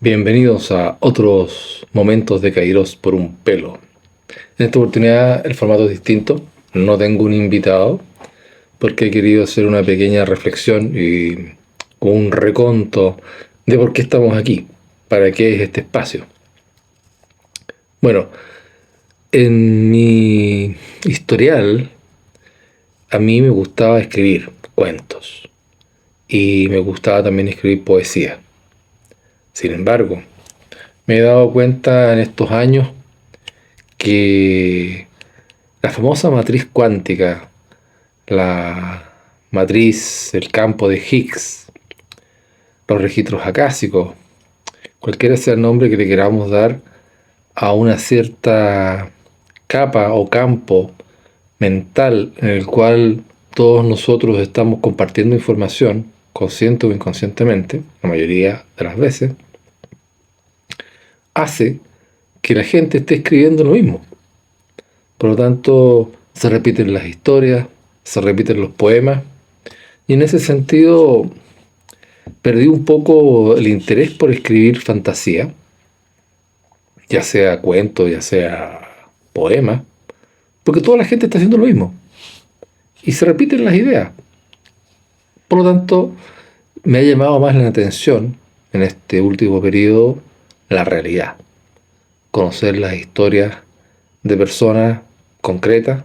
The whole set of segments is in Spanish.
Bienvenidos a otros momentos de Kairos por un pelo. En esta oportunidad el formato es distinto. No tengo un invitado porque he querido hacer una pequeña reflexión y un reconto de por qué estamos aquí, para qué es este espacio. Bueno, en mi historial a mí me gustaba escribir cuentos y me gustaba también escribir poesía. Sin embargo, me he dado cuenta en estos años que la famosa matriz cuántica, la matriz, el campo de Higgs, los registros acásicos, cualquiera sea el nombre que le queramos dar a una cierta capa o campo mental en el cual todos nosotros estamos compartiendo información, consciente o inconscientemente, la mayoría de las veces, hace que la gente esté escribiendo lo mismo. Por lo tanto, se repiten las historias, se repiten los poemas, y en ese sentido perdí un poco el interés por escribir fantasía, ya sea cuento, ya sea poema, porque toda la gente está haciendo lo mismo, y se repiten las ideas. Por lo tanto, me ha llamado más la atención en este último periodo la realidad, conocer las historias de personas concretas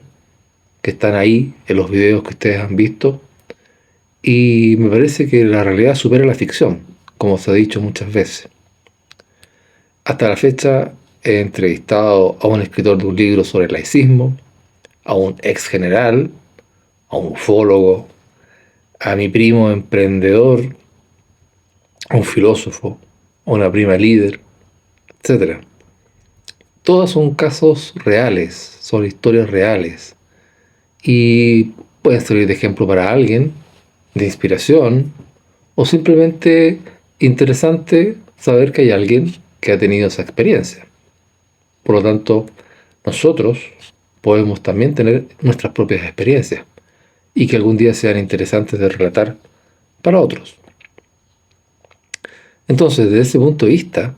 que están ahí en los videos que ustedes han visto. Y me parece que la realidad supera la ficción, como se ha dicho muchas veces. Hasta la fecha he entrevistado a un escritor de un libro sobre el laicismo, a un ex general, a un ufólogo, a mi primo emprendedor, a un filósofo, a una prima líder, etc. Todas son casos reales, son historias reales y pueden servir de ejemplo para alguien, de inspiración, o simplemente interesante saber que hay alguien que ha tenido esa experiencia. Por lo tanto, nosotros podemos también tener nuestras propias experiencias y que algún día sean interesantes de relatar para otros. Entonces, desde ese punto de vista,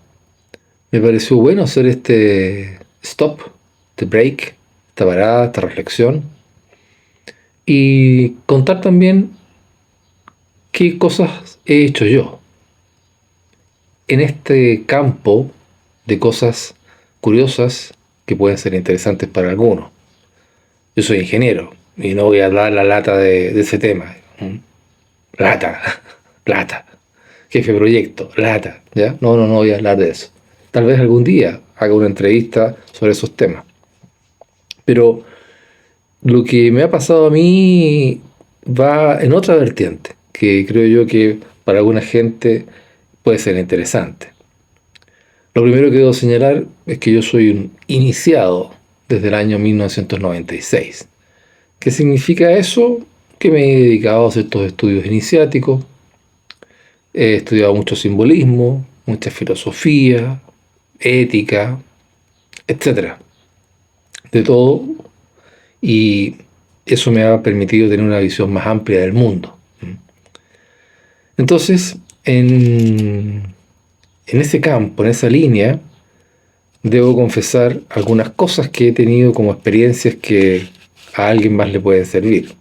me pareció bueno hacer este stop, este break, esta parada, esta reflexión y contar también qué cosas he hecho yo en este campo de cosas curiosas que pueden ser interesantes para algunos. Yo soy ingeniero y no voy a dar la lata de ese tema. Lata, lata. Jefe de proyecto, lata. ¿Ya? No voy a hablar de eso. Tal vez algún día haga una entrevista sobre esos temas. Pero lo que me ha pasado a mí va en otra vertiente, que creo yo que para alguna gente puede ser interesante. Lo primero que debo señalar es que yo soy un iniciado desde el año 1996. ¿Qué significa eso? Que me he dedicado a ciertos estudios iniciáticos, he estudiado mucho simbolismo, mucha filosofía, ética, etcétera, de todo, y eso me ha permitido tener una visión más amplia del mundo. Entonces, en ese campo, en esa línea, debo confesar algunas cosas que he tenido como experiencias que a alguien más le pueden servir.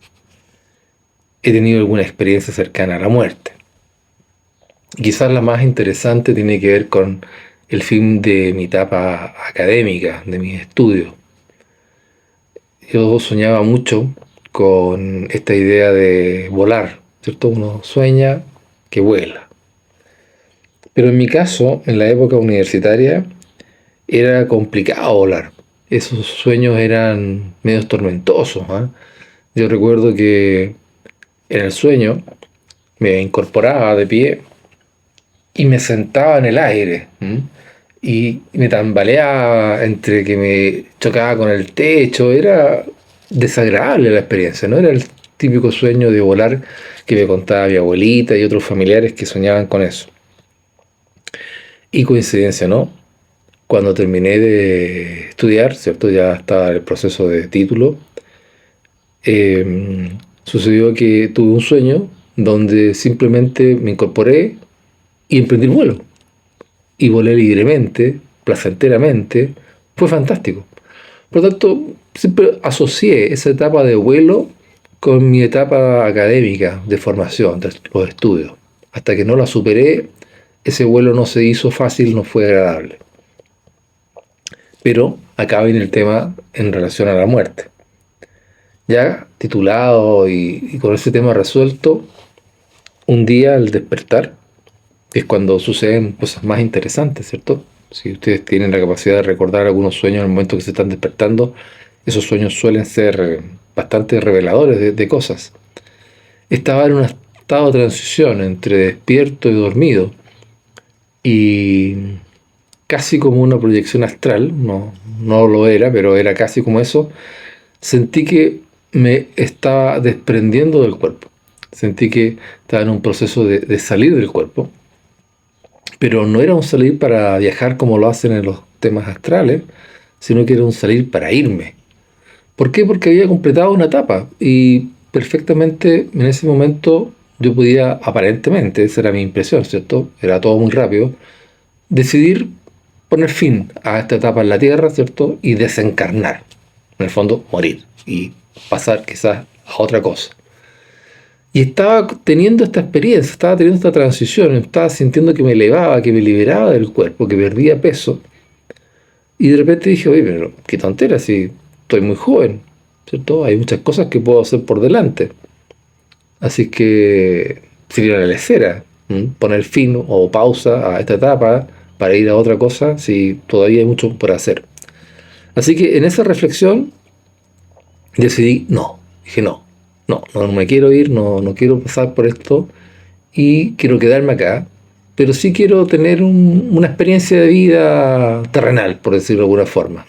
He tenido alguna experiencia cercana a la muerte. Quizás la más interesante tiene que ver con el fin de mi etapa académica, de mis estudios. Yo soñaba mucho con esta idea de volar, ¿cierto? Uno sueña que vuela. Pero en mi caso, en la época universitaria, era complicado volar. Esos sueños eran medio tormentosos, ¿eh? Yo recuerdo que en el sueño me incorporaba de pie y me sentaba en el aire, ¿m? Y me tambaleaba entre que me chocaba con el techo. Era desagradable la experiencia, no era el típico sueño de volar que me contaba mi abuelita y otros familiares que soñaban con eso. Y coincidencia, ¿no? Cuando terminé de estudiar, ¿cierto? Ya estaba en el proceso de título. Sucedió que tuve un sueño donde simplemente me incorporé y emprendí el vuelo. y volé libremente, placenteramente, fue fantástico. Por lo tanto, siempre asocié esa etapa de vuelo con mi etapa académica de formación, de los estudios. Hasta que no la superé, ese vuelo no se hizo fácil, no fue agradable. Pero acá viene el tema en relación a la muerte. Ya titulado y con ese tema resuelto, un día al despertar, que es cuando suceden cosas más interesantes, ¿cierto? Si ustedes tienen la capacidad de recordar algunos sueños en el momento que se están despertando, esos sueños suelen ser bastante reveladores de cosas. Estaba en un estado de transición entre despierto y dormido, y casi como una proyección astral, no lo era, pero era casi como eso. Sentí que me estaba desprendiendo del cuerpo. Sentí que estaba en un proceso de salir del cuerpo, pero no era un salir para viajar como lo hacen en los temas astrales, sino que era un salir para irme. ¿Por qué? Porque había completado una etapa y perfectamente en ese momento yo podía, aparentemente, esa era mi impresión, ¿cierto? Era todo muy rápido, decidir poner fin a esta etapa en la Tierra, ¿cierto? Y desencarnar, en el fondo morir y pasar quizás a otra cosa. Y estaba teniendo esta experiencia, estaba teniendo esta transición, estaba sintiendo que me elevaba, que me liberaba del cuerpo, que perdía peso. Y de repente dije, oye, pero qué tontera, si estoy muy joven, ¿cierto? Hay muchas cosas que puedo hacer por delante. Así que sería una lecera poner fin o pausa a esta etapa para ir a otra cosa si todavía hay mucho por hacer. Así que en esa reflexión decidí no. Dije no me quiero ir, no quiero pasar por esto y quiero quedarme acá, pero sí quiero tener una experiencia de vida terrenal, por decirlo de alguna forma.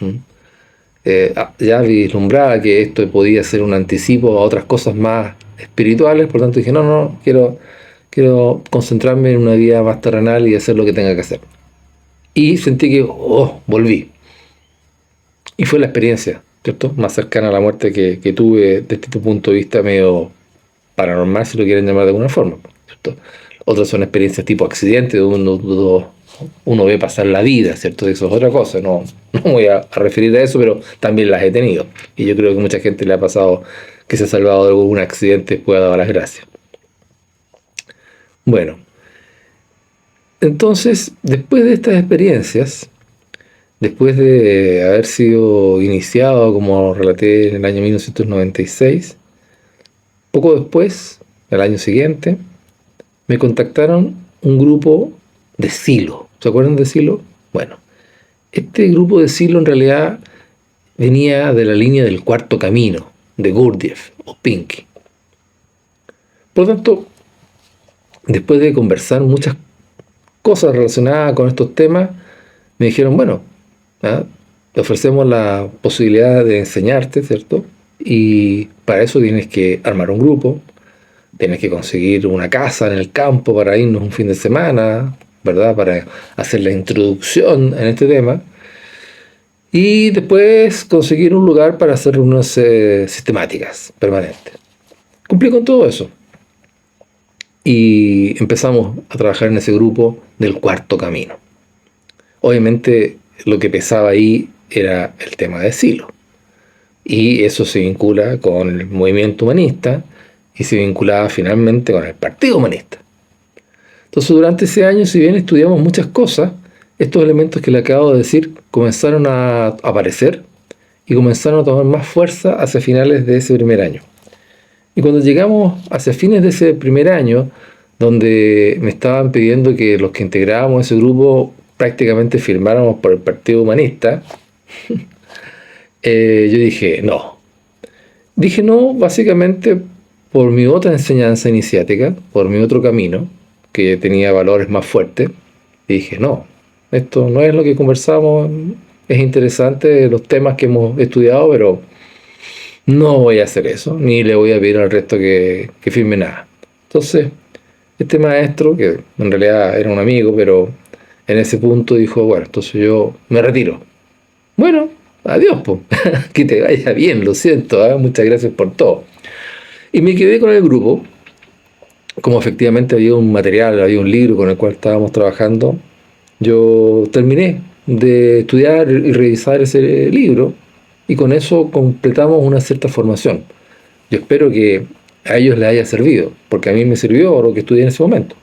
Ya vislumbraba que esto podía ser un anticipo a otras cosas más espirituales, por lo tanto dije, quiero concentrarme en una vida más terrenal y hacer lo que tenga que hacer. Y sentí que, volví. Y fue la experiencia, ¿cierto? Más cercana a la muerte que tuve desde este punto de vista medio paranormal, si lo quieren llamar de alguna forma, ¿cierto? Otras son experiencias tipo accidente, donde uno ve pasar la vida, ¿cierto? Eso es otra cosa, no voy a referir a eso, pero también las he tenido. Y yo creo que mucha gente le ha pasado que se ha salvado de algún accidente, pueda dar las gracias. Bueno, entonces, después de estas experiencias, después de haber sido iniciado, como relaté, en el año 1996, poco después, el año siguiente, me contactaron un grupo de Silo. ¿Se acuerdan de Silo? Bueno, este grupo de Silo en realidad venía de la línea del Cuarto Camino, de Gurdjieff o Pinky. Por lo tanto, después de conversar muchas cosas relacionadas con estos temas, me dijeron, bueno, te ofrecemos la posibilidad de enseñarte, ¿cierto? Y para eso tienes que armar un grupo, tienes que conseguir una casa en el campo para irnos un fin de semana, ¿verdad? Para hacer la introducción en este tema. Y después conseguir un lugar para hacer reuniones sistemáticas, permanentes. Cumplí con todo eso. Y empezamos a trabajar en ese grupo del Cuarto Camino. Obviamente lo que pesaba ahí era el tema de Silo. Y eso se vincula con el movimiento humanista y se vinculaba finalmente con el Partido Humanista. Entonces durante ese año, si bien estudiamos muchas cosas, estos elementos que le acabo de decir comenzaron a aparecer y comenzaron a tomar más fuerza hacia finales de ese primer año. Y cuando llegamos hacia fines de ese primer año, donde me estaban pidiendo que los que integrábamos ese grupo prácticamente firmáramos por el Partido Humanista, yo dije no. Dije no básicamente por mi otra enseñanza iniciática, por mi otro camino, que tenía valores más fuertes. Y dije no, esto no es lo que conversamos, es interesante los temas que hemos estudiado, pero no voy a hacer eso, ni le voy a pedir al resto que firme nada. Entonces, este maestro, que en realidad era un amigo, pero en ese punto dijo, bueno, entonces yo me retiro. Bueno, adiós, pues. Que te vaya bien, lo siento, muchas gracias por todo. Y me quedé con el grupo, como efectivamente había un material, había un libro con el cual estábamos trabajando, Yo terminé de estudiar y revisar ese libro y con eso completamos una cierta formación. Yo espero que a ellos les haya servido, porque a mí me sirvió lo que estudié en ese momento.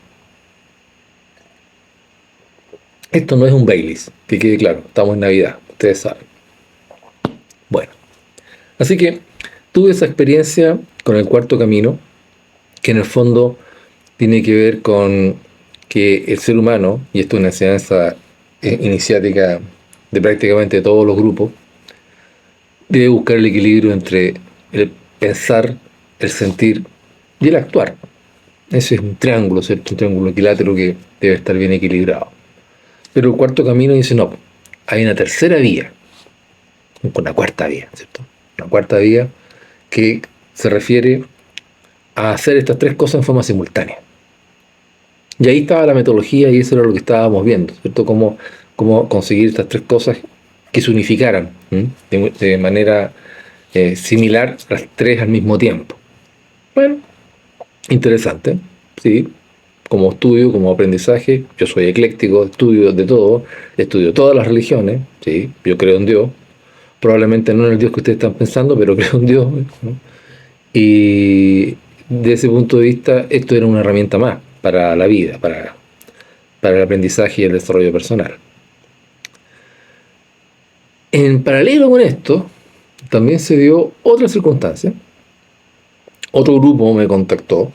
Esto no es un Baileys, que quede claro, estamos en Navidad, ustedes saben. Bueno, así que tuve esa experiencia con el cuarto camino, que en el fondo tiene que ver con que el ser humano, y esto es una enseñanza iniciática de prácticamente todos los grupos, debe buscar el equilibrio entre el pensar, el sentir y el actuar. Ese es un triángulo, ¿cierto? Un triángulo equilátero que debe estar bien equilibrado. Pero el cuarto camino dice, no, hay una tercera vía, una cuarta vía, ¿cierto? Una cuarta vía que se refiere a hacer estas tres cosas en forma simultánea. Y ahí estaba la metodología y eso era lo que estábamos viendo, ¿cierto? Cómo conseguir estas tres cosas que se unificaran de manera similar las tres al mismo tiempo. Bueno, interesante, ¿sí? Como estudio, como aprendizaje, yo soy ecléctico, estudio de todo, estudio todas las religiones, ¿sí? Yo creo en Dios, probablemente no en el Dios que ustedes están pensando, pero creo en Dios, ¿no? Y de ese punto de vista, esto era una herramienta más para la vida, para el aprendizaje y el desarrollo personal. En paralelo con esto, también se dio otra circunstancia. Otro grupo me contactó.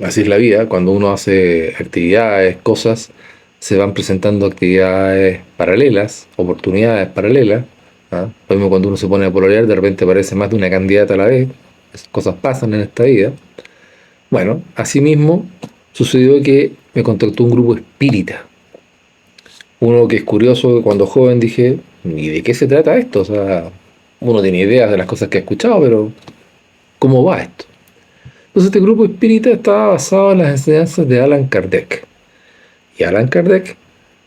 Así es la vida, cuando uno hace actividades, cosas, se van presentando actividades paralelas, oportunidades paralelas. ¿Ah? Lo mismo cuando uno se pone a pololear, de repente aparece más de una candidata a la vez. Esas cosas pasan en esta vida. Bueno, asimismo sucedió que me contactó un grupo espírita. Uno que es curioso, que cuando joven dije, ¿y de qué se trata esto? O sea, uno tiene ideas de las cosas que ha escuchado, pero ¿cómo va esto? Entonces este grupo espírita estaba basado en las enseñanzas de Allan Kardec. Y Allan Kardec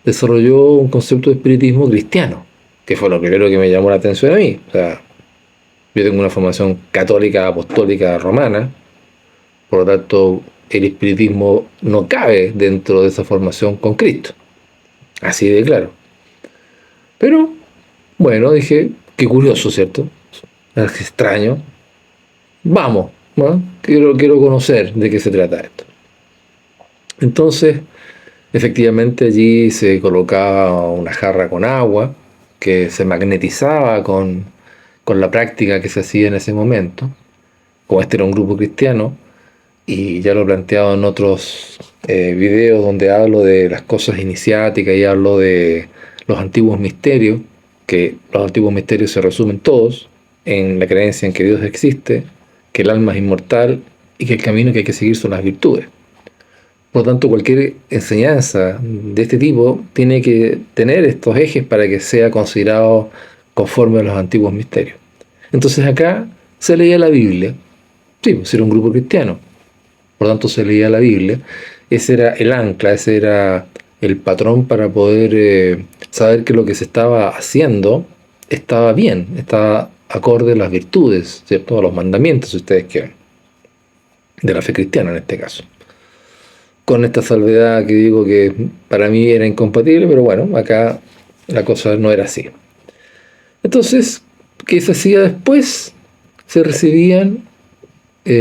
desarrolló un concepto de espiritismo cristiano, que fue lo primero que me llamó la atención a mí. O sea, yo tengo una formación católica, apostólica, romana, por lo tanto el espiritismo no cabe dentro de esa formación con Cristo. Así de claro. Pero, bueno, dije, qué curioso, ¿cierto? Es extraño. Vamos, ¿no? Quiero conocer de qué se trata esto. Entonces, efectivamente allí se colocaba una jarra con agua que se magnetizaba con la práctica que se hacía en ese momento. Como este era un grupo cristiano, y ya lo he planteado en otros videos donde hablo de las cosas iniciáticas y hablo de los antiguos misterios, que los antiguos misterios se resumen todos en la creencia en que Dios existe, que el alma es inmortal y que el camino que hay que seguir son las virtudes. Por lo tanto, cualquier enseñanza de este tipo tiene que tener estos ejes para que sea considerado conforme a los antiguos misterios. Entonces acá se leía la Biblia. Sí, pues era un grupo cristiano. Por lo tanto, se leía la Biblia. Ese era el ancla, ese era el patrón para poder saber que lo que se estaba haciendo estaba bien, estaba acorde a las virtudes, ¿cierto? A los mandamientos, si ustedes quieren, de la fe cristiana en este caso. Con esta salvedad que digo que para mí era incompatible, pero bueno, acá la cosa no era así. Entonces, ¿qué se hacía después? Se recibían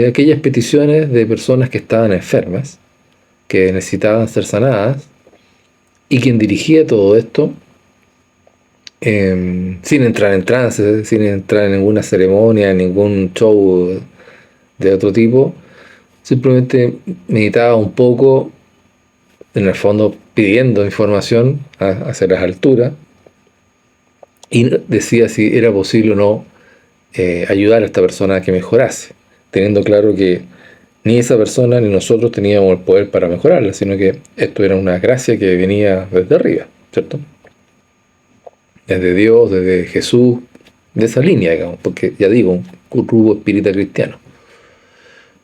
aquellas peticiones de personas que estaban enfermas, que necesitaban ser sanadas, y quien dirigía todo esto, sin entrar en trance, sin entrar en ninguna ceremonia, en ningún show de otro tipo, simplemente meditaba un poco, en el fondo pidiendo información hacia las alturas, y decía si era posible o no ayudar a esta persona a que mejorase, teniendo claro que ni esa persona ni nosotros teníamos el poder para mejorarla, sino que esto era una gracia que venía desde arriba, ¿cierto? Desde Dios, desde Jesús, de esa línea, digamos, porque ya digo, un grupo espírita cristiano.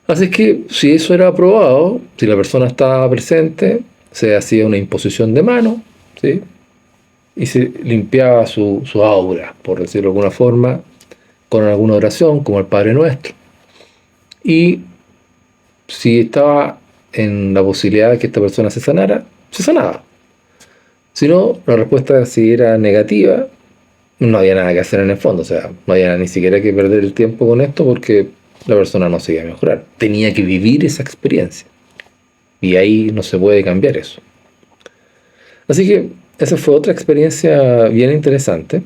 Así que si eso era aprobado, si la persona estaba presente, se hacía una imposición de mano, ¿sí? Y se limpiaba su aura, por decirlo de alguna forma, con alguna oración, como el Padre Nuestro. Y si estaba en la posibilidad de que esta persona se sanara, se sanaba. Si no, la respuesta si era negativa, no había nada que hacer en el fondo, o sea, no había ni siquiera que perder el tiempo con esto porque la persona no se iba a mejorar. Tenía que vivir esa experiencia y ahí no se puede cambiar eso. Así que esa fue otra experiencia bien interesante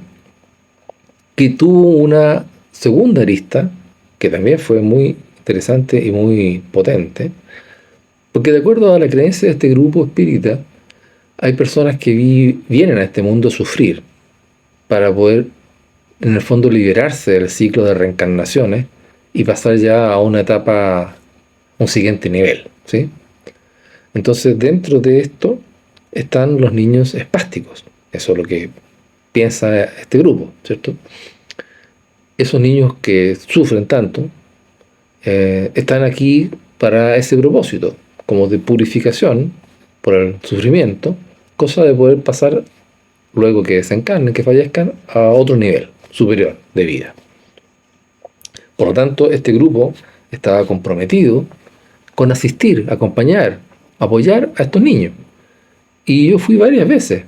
que tuvo una segunda arista que también fue muy interesante y muy potente, porque de acuerdo a la creencia de este grupo espírita, hay personas que vienen a este mundo a sufrir para poder, en el fondo, liberarse del ciclo de reencarnaciones y pasar ya a una etapa, un siguiente nivel, ¿sí? Entonces, dentro de esto están los niños espásticos. Eso es lo que piensa este grupo, ¿cierto? Esos niños que sufren tanto están aquí para ese propósito, como de purificación por el sufrimiento, cosa de poder pasar, luego que desencarnen, que fallezcan, a otro nivel superior de vida. Por lo tanto, este grupo estaba comprometido con asistir, acompañar, apoyar a estos niños. Y yo fui varias veces.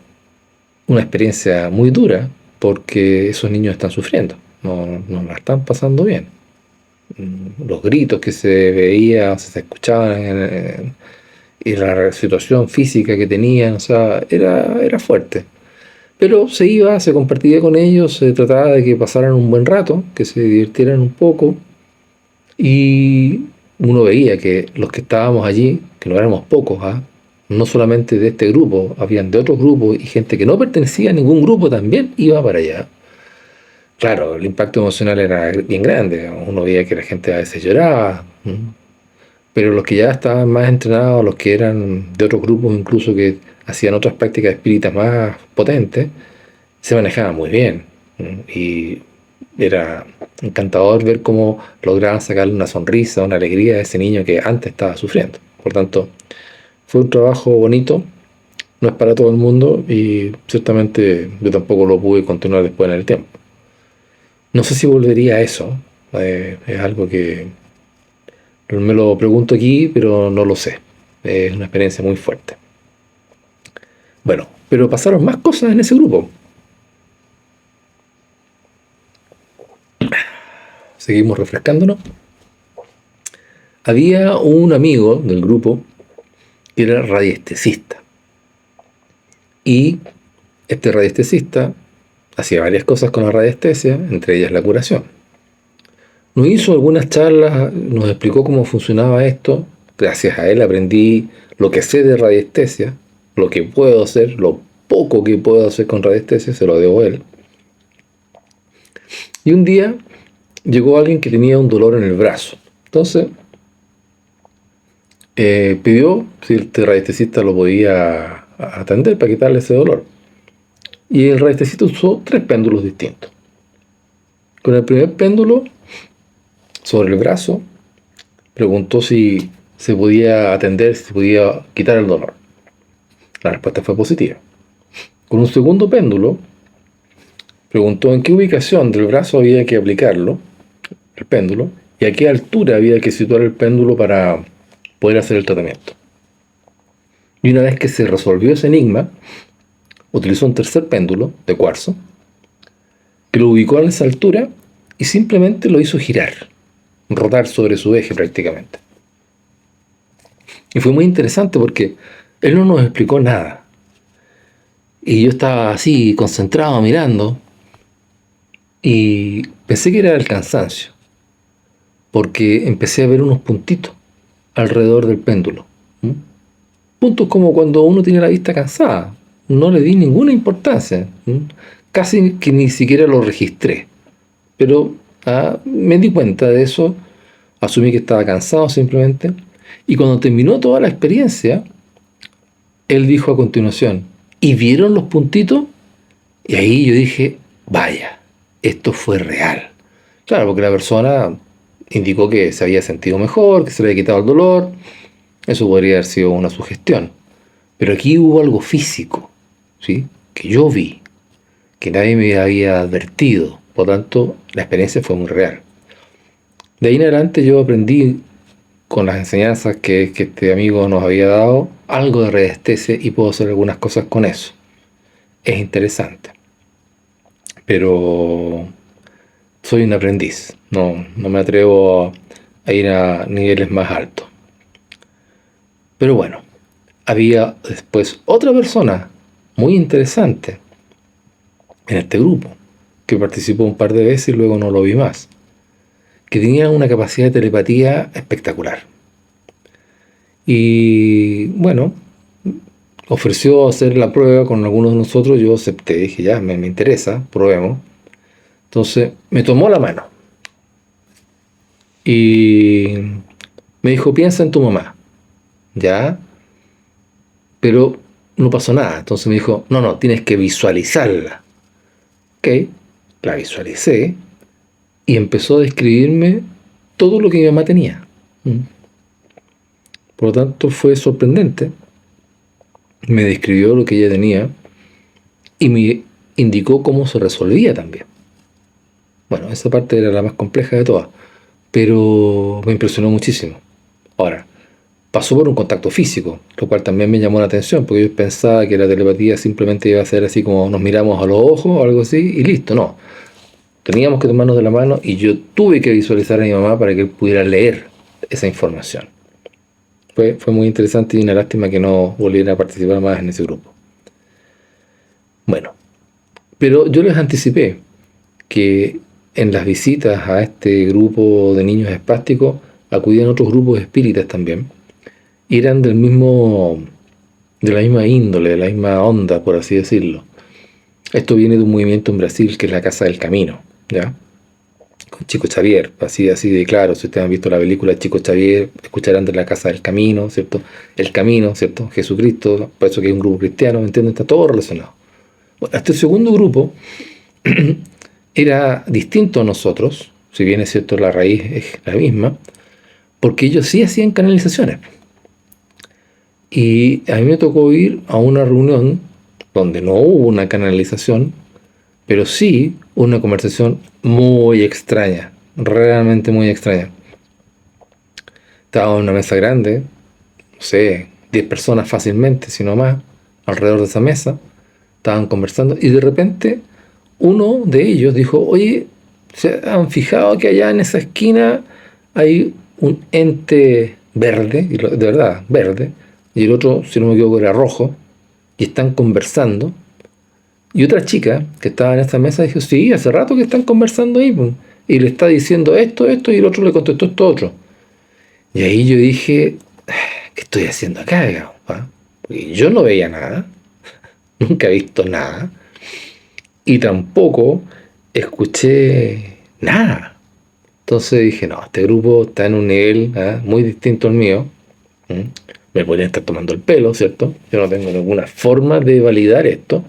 Una experiencia muy dura, porque esos niños están sufriendo, no la están pasando bien. Los gritos que se veían, se escuchaban y la situación física que tenían, o sea, era fuerte. Pero se iba, se compartía con ellos, se trataba de que pasaran un buen rato, que se divirtieran un poco, y uno veía que los que estábamos allí, que no éramos pocos, no solamente de este grupo, habían de otros grupos y gente que no pertenecía a ningún grupo también iba para allá. Claro, el impacto emocional era bien grande, uno veía que la gente a veces lloraba, pero los que ya estaban más entrenados, los que eran de otros grupos incluso que hacían otras prácticas espíritas más potentes, se manejaban muy bien. Y era encantador ver cómo lograban sacarle una sonrisa, una alegría a ese niño que antes estaba sufriendo. Por tanto, fue un trabajo bonito, no es para todo el mundo y ciertamente yo tampoco lo pude continuar después en el tiempo. No sé si volvería a eso, es algo que me lo pregunto aquí, pero no lo sé. Es una experiencia muy fuerte. Bueno, pero pasaron más cosas en ese grupo. Seguimos refrescándonos. Había un amigo del grupo que era radiestesista. Y este radiestesista hacía varias cosas con la radiestesia, entre ellas la curación. Nos hizo algunas charlas, nos explicó cómo funcionaba esto. Gracias a él aprendí lo que sé de radiestesia, lo que puedo hacer, lo poco que puedo hacer con radiestesia, se lo debo a él. Y un día llegó alguien que tenía un dolor en el brazo. Entonces pidió si el radiestesista lo podía atender para quitarle ese dolor. Y el radiestesista usó 3 péndulos distintos. Con el primer péndulo sobre el brazo preguntó si se podía atender, si se podía quitar el dolor. La respuesta fue positiva. Con un segundo péndulo preguntó en qué ubicación del brazo había que aplicarlo, el péndulo, y a qué altura había que situar el péndulo para poder hacer el tratamiento. Y una vez que se resolvió ese enigma, utilizó un tercer péndulo de cuarzo, que lo ubicó a esa altura y simplemente lo hizo girar, rotar sobre su eje prácticamente. Y fue muy interesante porque él no nos explicó nada. Y yo estaba así, concentrado, mirando, y pensé que era el cansancio, porque empecé a ver unos puntitos alrededor del péndulo. Puntos como cuando uno tiene la vista cansada. No le di ninguna importancia. Casi que ni siquiera lo registré. Pero me di cuenta de eso, asumí que estaba cansado simplemente. Y cuando terminó toda la experiencia, él dijo a continuación, ¿y vieron los puntitos? Y ahí yo dije, vaya, esto fue real. Claro, porque la persona indicó que se había sentido mejor, que se le había quitado el dolor. Eso podría haber sido una sugestión. Pero aquí hubo algo físico, ¿sí?, que yo vi, que nadie me había advertido. Por lo tanto, la experiencia fue muy real. De ahí en adelante yo aprendí, con las enseñanzas que este amigo nos había dado, algo de radiestesia y puedo hacer algunas cosas con eso. es interesante, pero soy un aprendiz, no me atrevo a ir a niveles más altos. Pero bueno, había después otra persona muy interesante en este grupo, que participó un par de veces y luego no lo vi más, que tenía una capacidad de telepatía espectacular. Y bueno, ofreció hacer la prueba con algunos de nosotros, yo acepté, dije ya, me interesa, probemos. Entonces me tomó la mano y me dijo, piensa en tu mamá, ya, pero no pasó nada. Entonces me dijo, no, tienes que visualizarla. Ok, la visualicé y empezó a describirme todo lo que mi mamá tenía. Por lo tanto, fue sorprendente. Me describió lo que ella tenía y me indicó cómo se resolvía también. Bueno, esa parte era la más compleja de todas, pero me impresionó muchísimo. Ahora, pasó por un contacto físico, lo cual también me llamó la atención, porque yo pensaba que la telepatía simplemente iba a ser así como nos miramos a los ojos o algo así y listo. No, teníamos que tomarnos de la mano y yo tuve que visualizar a mi mamá para que él pudiera leer esa información. Fue muy interesante y una lástima que no volviera a participar más en ese grupo. Bueno, pero yo les anticipé que en las visitas a este grupo de niños espásticos acudían otros grupos espíritas también, y eran de la misma índole, de la misma onda, por así decirlo. Esto viene de un movimiento en Brasil que es la Casa del Camino, ¿ya? Con Chico Xavier, así de claro. Si ustedes han visto la película Chico Xavier, escucharán de la Casa del Camino, ¿cierto? El Camino, ¿cierto? Jesucristo, por eso que es un grupo cristiano, ¿me entienden? Está todo relacionado. Bueno, este segundo grupo era distinto a nosotros, si bien es cierto la raíz es la misma, porque ellos sí hacían canalizaciones. Y a mí me tocó ir a una reunión donde no hubo una canalización, pero sí una conversación muy extraña, realmente muy extraña. Estaba en una mesa grande, no sé, 10 personas fácilmente, si no más, alrededor de esa mesa, estaban conversando y de repente uno de ellos dijo, oye, ¿se han fijado que allá en esa esquina hay un ente verde, de verdad, verde, y el otro, si no me equivoco, era rojo, y están conversando? Y otra chica que estaba en esta mesa dijo, sí, hace rato que están conversando ahí, pues, y le está diciendo esto, y el otro le contestó esto otro. Y ahí yo dije, ¿qué estoy haciendo acá, digamos? Porque yo no veía nada, nunca he visto nada, y tampoco escuché nada. Entonces dije, no, este grupo está en un nivel muy distinto al mío. Me podrían estar tomando el pelo, ¿cierto? Yo no tengo ninguna forma de validar esto,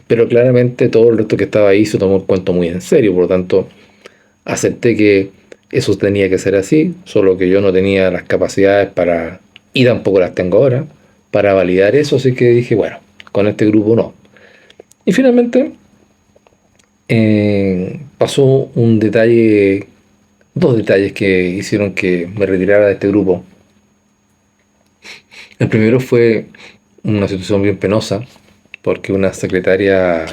pero claramente todo el resto que estaba ahí se tomó el cuento muy en serio, por lo tanto acepté que eso tenía que ser así, solo que yo no tenía las capacidades para, y tampoco las tengo ahora, para validar eso, así que dije, bueno, con este grupo no. Y finalmente pasó un detalle, dos detalles que hicieron que me retirara de este grupo. El primero fue una situación bien penosa, porque una secretaria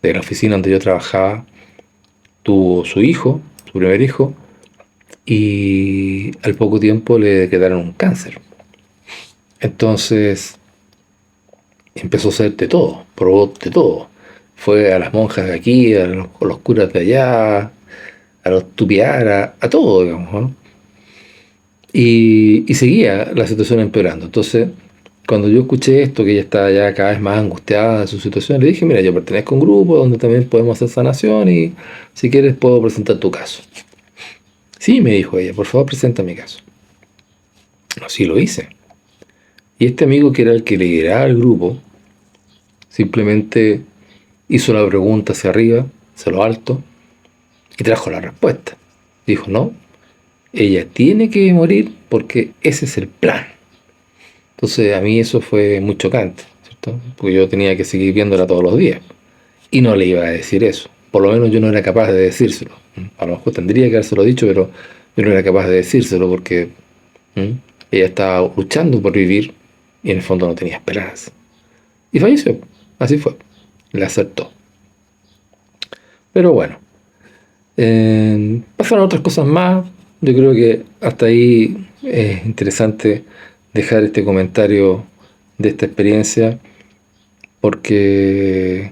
de la oficina donde yo trabajaba tuvo su hijo, su primer hijo, y al poco tiempo le quedaron un cáncer. Entonces empezó a hacer de todo, probó de todo. Fue a las monjas de aquí, a los curas de allá, a los tupiaras, a todo, digamos, ¿no? Y seguía la situación empeorando. Entonces, cuando yo escuché esto, que ella estaba ya cada vez más angustiada de su situación, le dije, mira, yo pertenezco a un grupo donde también podemos hacer sanación y si quieres puedo presentar tu caso. Sí, me dijo ella, por favor presenta mi caso. Así lo hice. Y este amigo, que era el que lideraba el grupo, simplemente hizo la pregunta hacia arriba, hacia lo alto, y trajo la respuesta. Dijo, no, ella tiene que morir porque ese es el plan. Entonces a mí eso fue muy chocante, ¿cierto? Porque yo tenía que seguir viéndola todos los días. Y no le iba a decir eso. Por lo menos yo no era capaz de decírselo. A lo mejor tendría que habérselo dicho, pero yo no era capaz de decírselo porque ella estaba luchando por vivir y en el fondo no tenía esperanza. Y falleció. Así fue. le acertó. Pero bueno, pasaron otras cosas más. Yo creo que hasta ahí es interesante dejar este comentario de esta experiencia, porque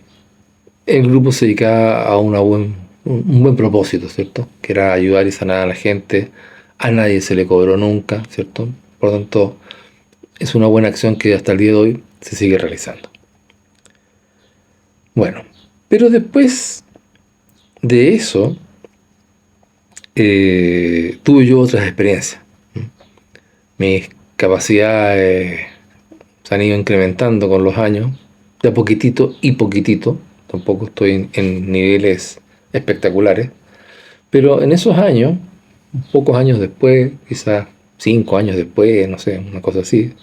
el grupo se dedicaba a un buen propósito, ¿cierto? Que era ayudar y sanar a la gente. A nadie se le cobró nunca, ¿cierto? Por lo tanto, es una buena acción que hasta el día de hoy se sigue realizando. Bueno, pero después de eso, tuve yo otras experiencias. Mis capacidades se han ido incrementando con los años, de a poquitito y poquitito. Tampoco estoy en niveles espectaculares, pero en esos años, pocos años después, quizás 5 años después, no sé, una cosa así,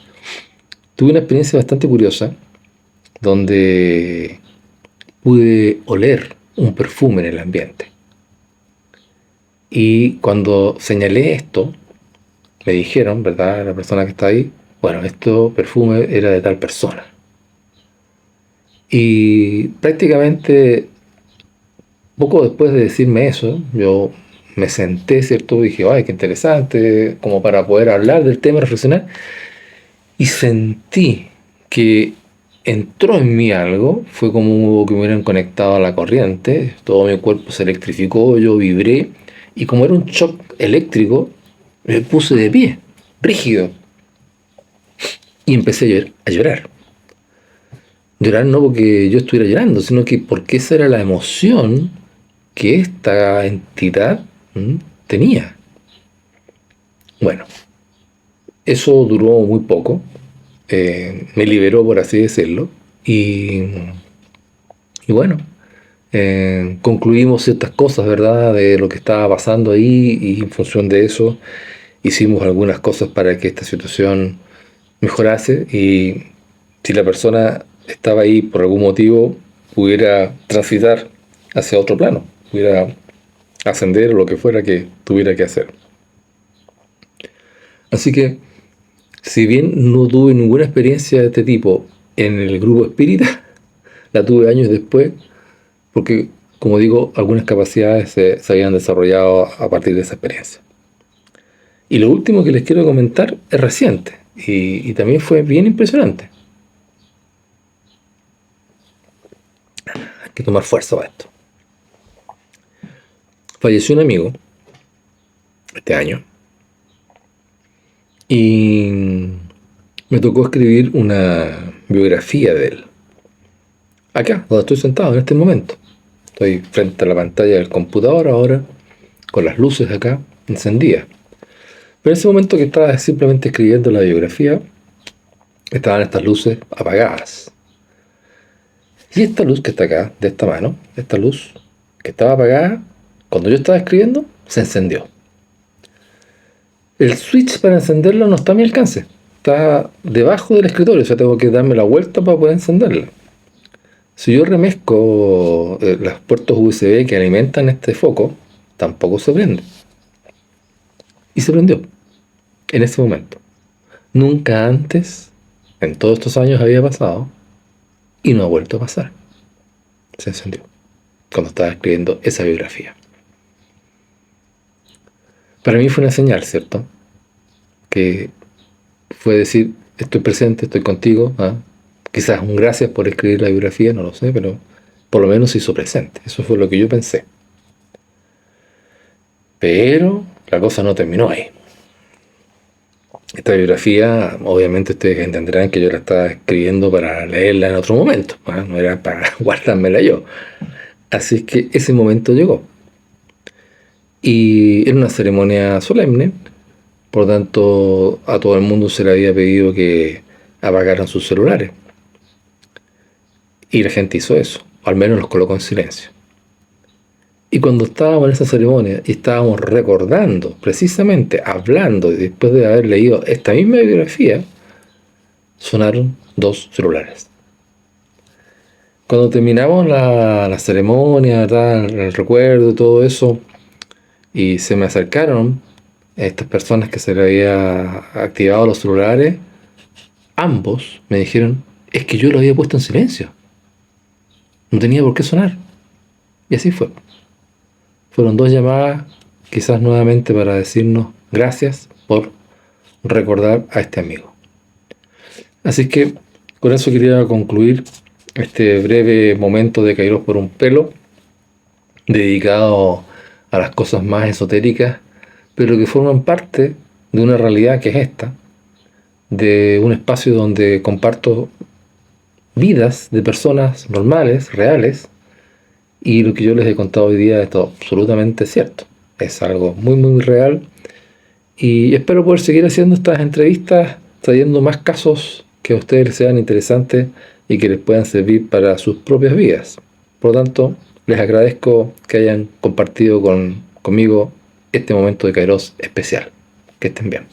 tuve una experiencia bastante curiosa donde pude oler un perfume en el ambiente. Y cuando señalé esto, me dijeron, ¿verdad?, la persona que está ahí, bueno, este perfume era de tal persona. Y prácticamente poco después de decirme eso, yo me senté, ¿cierto? Dije, ay, qué interesante, como para poder hablar del tema, reflexionar. Y sentí que entró en mí algo, fue como que me hubieran conectado a la corriente, todo mi cuerpo se electrificó, yo vibré, y como era un shock eléctrico, me puse de pie, rígido, y empecé a llorar. Llorar no porque yo estuviera llorando, sino que porque esa era la emoción que esta entidad tenía. Bueno, eso duró muy poco, me liberó, por así decirlo, y bueno, concluimos ciertas cosas, ¿verdad?, de lo que estaba pasando ahí, y en función de eso hicimos algunas cosas para que esta situación mejorase, y si la persona estaba ahí por algún motivo, pudiera transitar hacia otro plano, pudiera ascender o lo que fuera que tuviera que hacer. Así que, si bien no tuve ninguna experiencia de este tipo en el grupo espírita, la tuve años después, porque, como digo, algunas capacidades se habían desarrollado a partir de esa experiencia. Y lo último que les quiero comentar es reciente, y también fue bien impresionante. Hay que tomar fuerza para esto. Falleció un amigo este año, y me tocó escribir una biografía de él. Acá, donde estoy sentado en este momento. Estoy frente a la pantalla del computador ahora, con las luces acá encendidas. Pero en ese momento que estaba simplemente escribiendo la biografía, estaban estas luces apagadas. Y esta luz que está acá, de esta mano, esta luz que estaba apagada, cuando yo estaba escribiendo, se encendió. El switch para encenderlo no está a mi alcance. Está debajo del escritorio, o sea, tengo que darme la vuelta para poder encenderla. Si yo remezco los puertos USB que alimentan este foco, tampoco se prende. Y se prendió en ese momento. Nunca antes, en todos estos años, había pasado, y no ha vuelto a pasar. Se encendió cuando estaba escribiendo esa biografía. Para mí fue una señal, ¿cierto? Que fue decir, estoy presente, estoy contigo. Quizás un gracias por escribir la biografía, no lo sé, pero por lo menos se hizo presente. Eso fue lo que yo pensé. Pero la cosa no terminó ahí. Esta biografía, obviamente ustedes entenderán que yo la estaba escribiendo para leerla en otro momento, no era para guardármela yo. Así es que ese momento llegó. Y era una ceremonia solemne, por lo tanto a todo el mundo se le había pedido que apagaran sus celulares. Y la gente hizo eso, o al menos los colocó en silencio. Y cuando estábamos en esa ceremonia y estábamos recordando, precisamente hablando, después de haber leído esta misma biografía, sonaron 2 celulares. Cuando terminamos la ceremonia, ¿verdad?, el recuerdo y todo eso, y se me acercaron estas personas que se le había activado los celulares, ambos me dijeron, es que yo lo había puesto en silencio. no tenía por qué sonar. Y así fue. Fueron 2 llamadas, quizás nuevamente para decirnos gracias por recordar a este amigo. Así que con eso quería concluir este breve momento de Kairos por un pelo, dedicado a las cosas más esotéricas, pero que forman parte de una realidad que es esta, de un espacio donde comparto vidas de personas normales, reales, y lo que yo les he contado hoy día es todo absolutamente cierto. Es algo muy, muy real, y espero poder seguir haciendo estas entrevistas, trayendo más casos que a ustedes les sean interesantes y que les puedan servir para sus propias vidas. Por lo tanto, les agradezco que hayan compartido conmigo este momento de Kairos especial. Que estén bien.